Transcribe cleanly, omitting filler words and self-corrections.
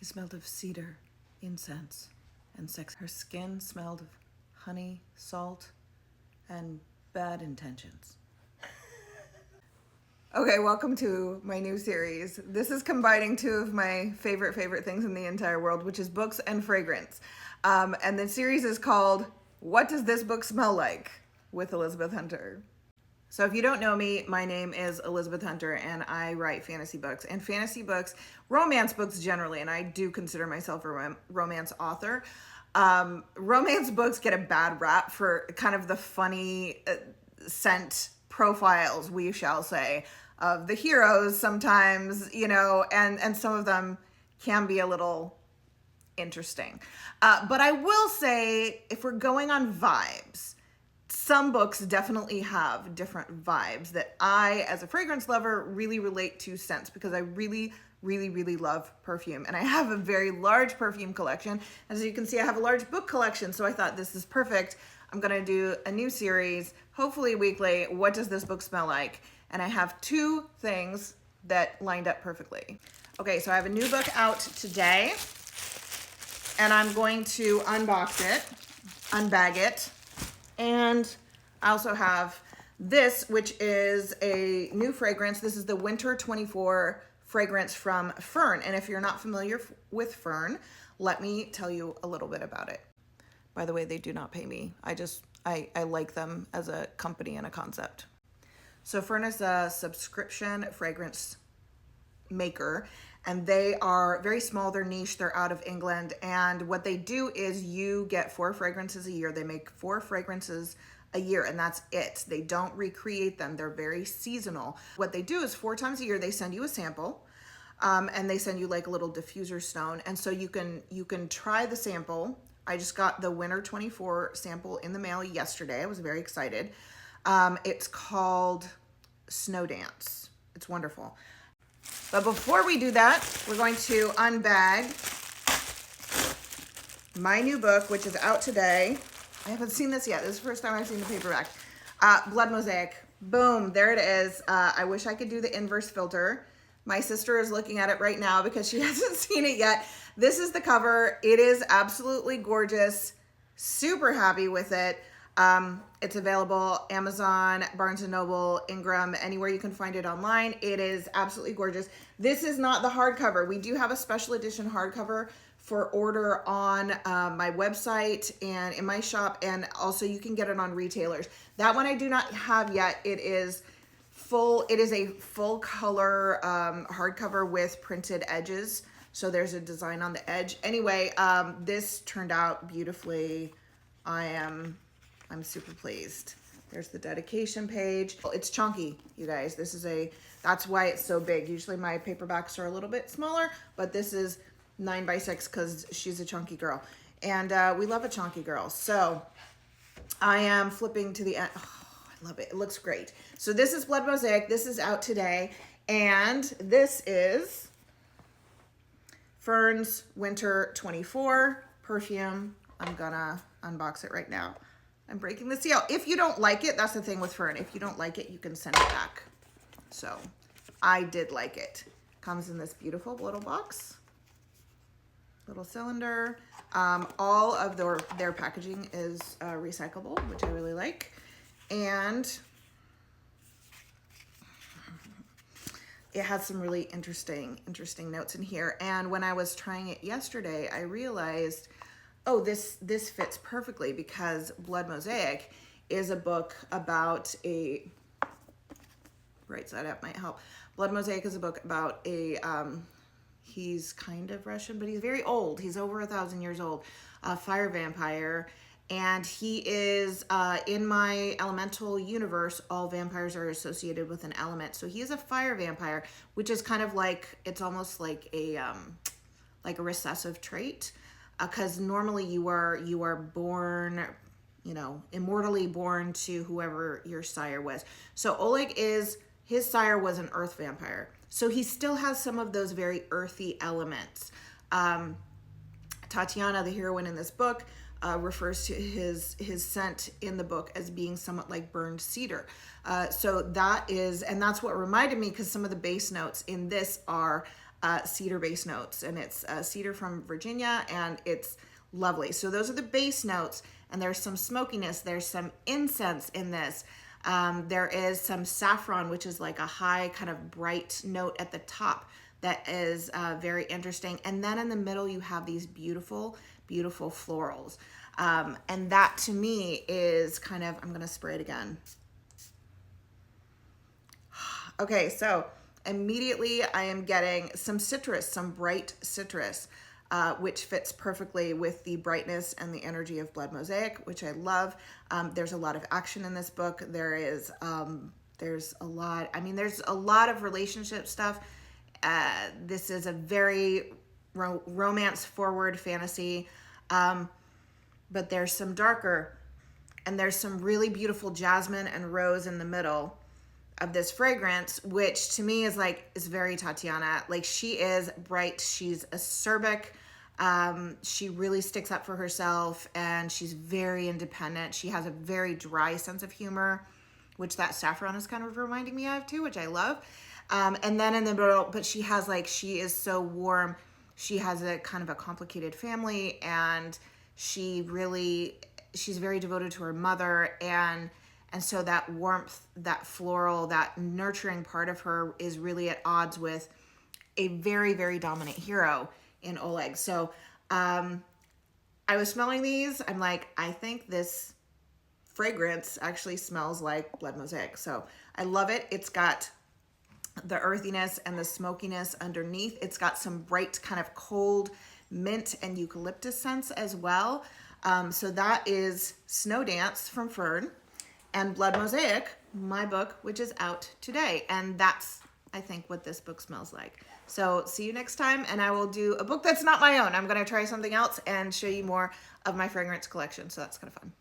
smelled of cedar, incense, and sex. Her skin smelled of honey, salt, and bad intentions. Okay, welcome to my new series. This is combining two of my favorite things in the entire world, which is books and fragrance. And the series is called What Does This Book Smell Like? With Elizabeth Hunter. So if you don't know me, my name is Elizabeth Hunter and I write fantasy books. And fantasy books, romance books generally, and I do consider myself a romance author. Romance books get a bad rap for kind of the funny scent profiles, we shall say, of the heroes sometimes, you know, and some of them can be a little interesting. But I will say, if we're going on vibes, some books definitely have different vibes that I, as a fragrance lover, really relate to scents because I really love perfume. And I have a very large perfume collection. As you can see, I have a large book collection. So I thought this is perfect. I'm going to do a new series, hopefully weekly. What does this book smell like? And I have two things that lined up perfectly. Okay, so I have a new book out today and I'm going to unbox it, unbag it. And I also have this, which is a new fragrance. This is the Winter 24 fragrance from Ffern. And if you're not familiar with Ffern, let me tell you a little bit about it. By the way, they do not pay me. I like them as a company and a concept. So Ffern is a subscription fragrance maker, and they are very small. They're niche. They're out of England. And what they do is you get 4 fragrances a year. They make 4 fragrances a year, and that's it. They don't recreate them. They're very seasonal. What they do is 4 times a year, they send you a sample, and they send you like a little diffuser stone. And so you can try the sample. I just got the Winter 24 sample in the mail yesterday. I was very excited. It's called Snow Dance. It's wonderful. But before we do that, we're going to unbag my new book, which is out today. I haven't seen this yet. This is the first time I've seen the paperback. Blood Mosaic. Boom, there it is. I wish I could do the inverse filter. My sister is looking at it right now because she hasn't seen it yet. This is the cover. It is absolutely gorgeous. Super happy with it. It's available Amazon, Barnes & Noble, Ingram, anywhere you can find it online. It is absolutely gorgeous. This is not the hardcover. We do have a special edition hardcover for order on my website and in my shop, and also you can get it on retailers. That one I do not have yet. It is a full color hardcover with printed edges. So there's a design on the edge. Anyway, this turned out beautifully. I'm super pleased. There's the dedication page. It's chunky, you guys. That's why it's so big. Usually my paperbacks are a little bit smaller, but this is 9x6 because she's a chunky girl. And we love a chunky girl. So I am flipping to the end. Oh, I love it. It looks great. So this is Blood Mosaic. This is out today. And this is Ffern's Winter 24 perfume. I'm gonna unbox it right now. I'm breaking the seal. If you don't like it, that's the thing with Ffern. If you don't like it, you can send it back. So I did like it. Comes in this beautiful little box, little cylinder. All of their packaging is recyclable, which I really like. And it has some really interesting notes in here. And when I was trying it yesterday, I realized, oh, this fits perfectly because Blood Mosaic is a book about a, right side up might help. Blood Mosaic is a book about a, he's kind of Russian, but he's very old. He's over 1,000 years old, a fire vampire. And he is, in my elemental universe, all vampires are associated with an element. So he is a fire vampire, which is kind of like, it's almost like a recessive trait. Because normally you are born, you know, immortally born to whoever your sire was. So Oleg his sire was an earth vampire. So he still has some of those very earthy elements. Tatiana, the heroine in this book, refers to his scent in the book as being somewhat like burned cedar. So that's what reminded me, because some of the base notes in this are cedar base notes, and it's cedar from Virginia, and it's lovely. So those are the base notes, and there's some smokiness, there's some incense in this. There is some saffron, which is like a high kind of bright note at the top that is very interesting. And then in the middle, you have these beautiful, beautiful florals. And that to me is kind of, I'm gonna spray it again. Okay, so immediately I am getting some citrus, some bright citrus, which fits perfectly with the brightness and the energy of Blood Mosaic, which I love. There's a lot of action in this book. There's a lot, I mean, there's a lot of relationship stuff. This is a very romance forward fantasy, but there's some darker, and there's some really beautiful jasmine and rose in the middle of this fragrance, which to me is very Tatiana. Like, she is bright, she's acerbic, she really sticks up for herself, and she's very independent. She has a very dry sense of humor, which that saffron is kind of reminding me of too, which I love. And then in the middle, but she is so warm. She has a kind of a complicated family, and she's very devoted to her mother, and so that warmth, that floral, that nurturing part of her is really at odds with a very, very dominant hero in Oleg. So I was smelling these. I'm like, I think this fragrance actually smells like Blood Mosaic. So I love it. It's got the earthiness and the smokiness underneath. It's got some bright kind of cold mint and eucalyptus scents as well. So that is Snow Dance from Ffern, and Blood Mosaic, my book, which is out today. And that's, I think, what this book smells like. So see you next time, and I will do a book that's not my own. I'm gonna try something else and show you more of my fragrance collection, so that's kind of fun.